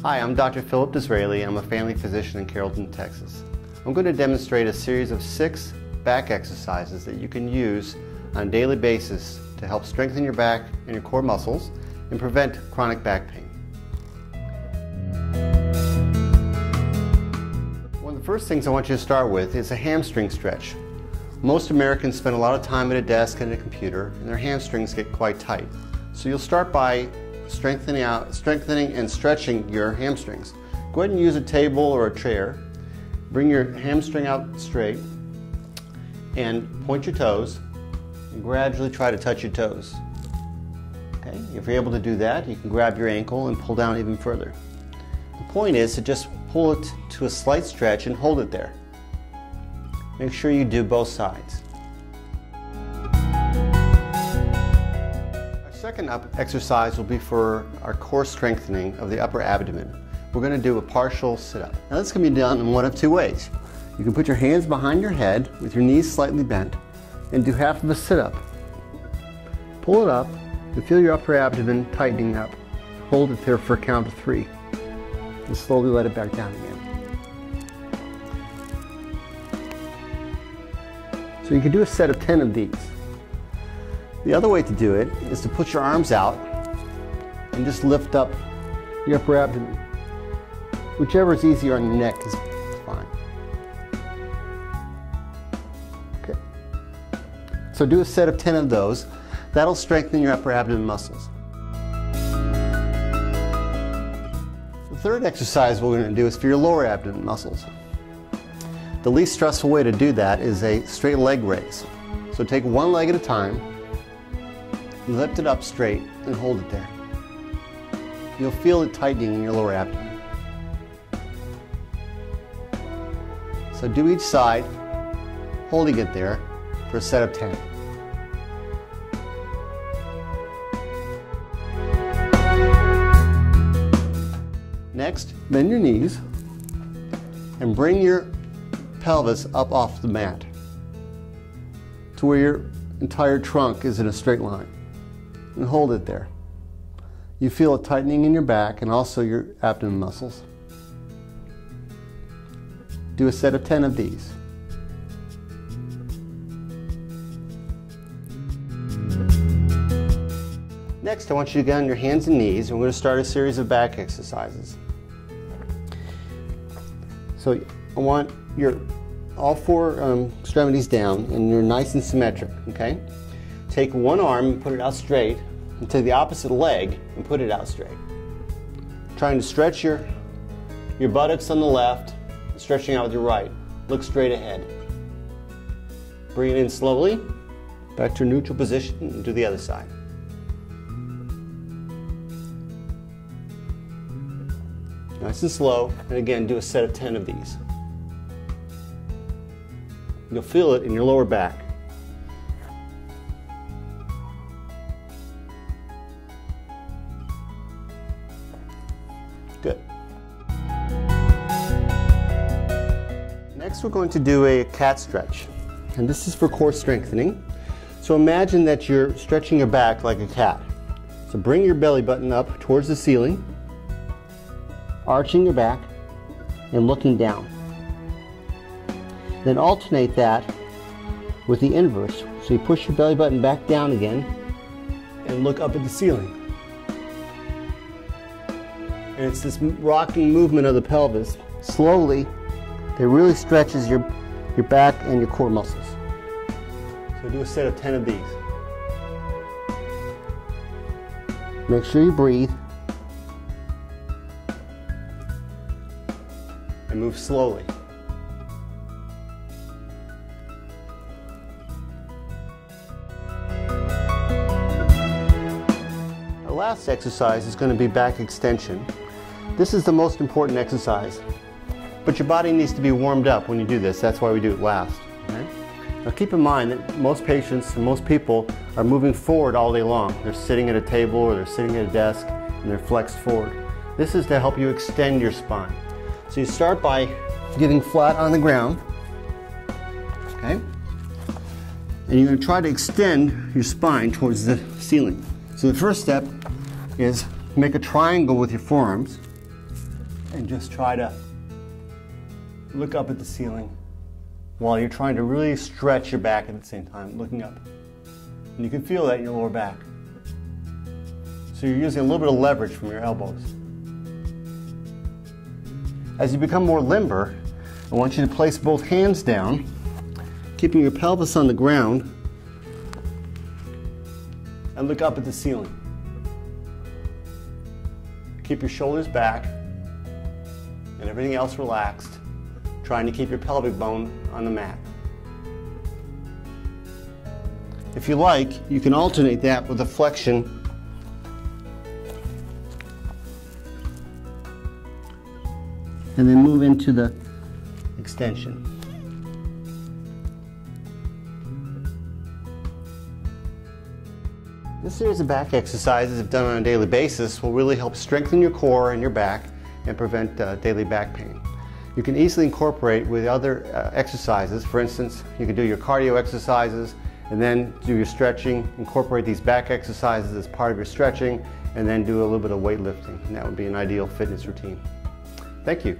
Hi, I'm Dr. Phillip Disraeli. I'm a family physician in Carrollton, Texas. I'm going to demonstrate a series of 6 back exercises that you can use on a daily basis to help strengthen your back and your core muscles and prevent chronic back pain. One of the first things I want you to start with is a hamstring stretch. Most Americans spend a lot of time at a desk and a computer, and their hamstrings get quite tight. So you'll start by strengthening and stretching your hamstrings. Go ahead and use a table or a chair. Bring your hamstring out straight and point your toes and gradually try to touch your toes. Okay? If you're able to do that, you can grab your ankle and pull down even further. The point is to just pull it to a slight stretch and hold it there. Make sure you do both sides. Second exercise will be for our core strengthening of the upper abdomen. We're going to do a partial sit-up. Now this can be done in one of 2 ways. You can put your hands behind your head with your knees slightly bent and do half of a sit-up. Pull it up and feel your upper abdomen tightening up. Hold it there for a count of 3 and slowly let it back down again. So you can do a set of 10 of these. The other way to do it is to put your arms out and just lift up your upper abdomen. Whichever is easier on your neck is fine. Okay. So do a set of 10 of those. That'll strengthen your upper abdomen muscles. The third exercise we're going to do is for your lower abdomen muscles. The least stressful way to do that is a straight leg raise. So take one leg at a time. Lift it up straight and hold it there. You'll feel it tightening in your lower abdomen. So do each side, holding it there for a set of 10. Next, bend your knees and bring your pelvis up off the mat to where your entire trunk is in a straight line. And hold it there. You feel it tightening in your back and also your abdomen muscles. Do a set of 10 of these. Next, I want you to get on your hands and knees, and we're going to start a series of back exercises. So I want your all 4 extremities down, and you're nice and symmetric, okay? Take one arm and put it out straight, and take the opposite leg and put it out straight. Trying to stretch your buttocks on the left, stretching out with your right. Look straight ahead. Bring it in slowly, back to your neutral position, and do the other side. Nice and slow, and again, do a set of 10 of these. You'll feel it in your lower back. Good. Next we're going to do a cat stretch, and this is for core strengthening. So imagine that you're stretching your back like a cat. So bring your belly button up towards the ceiling, arching your back and looking down. Then alternate that with the inverse. So you push your belly button back down again and look up at the ceiling. And it's this rocking movement of the pelvis. Slowly, that really stretches your back and your core muscles. So do a set of 10 of these. Make sure you breathe. And move slowly. Our last exercise is going to be back extension. This is the most important exercise, but your body needs to be warmed up when you do this. That's why we do it last. Okay? Now keep in mind that most patients and most people are moving forward all day long. They're sitting at a table or they're sitting at a desk and they're flexed forward. This is to help you extend your spine. So you start by getting flat on the ground, okay? And you're going to try to extend your spine towards the ceiling. So the first step is make a triangle with your forearms and just try to look up at the ceiling while you're trying to really stretch your back at the same time, looking up. And you can feel that in your lower back. So you're using a little bit of leverage from your elbows. As you become more limber, I want you to place both hands down, keeping your pelvis on the ground, and look up at the ceiling. Keep your shoulders back and everything else relaxed, trying to keep your pelvic bone on the mat. If you like, you can alternate that with a flexion and then move into the extension. This series of back exercises, if done on a daily basis, will really help strengthen your core and your back and prevent daily back pain. You can easily incorporate with other exercises. For instance, you can do your cardio exercises and then do your stretching, incorporate these back exercises as part of your stretching, and then do a little bit of weightlifting. And that would be an ideal fitness routine. Thank you.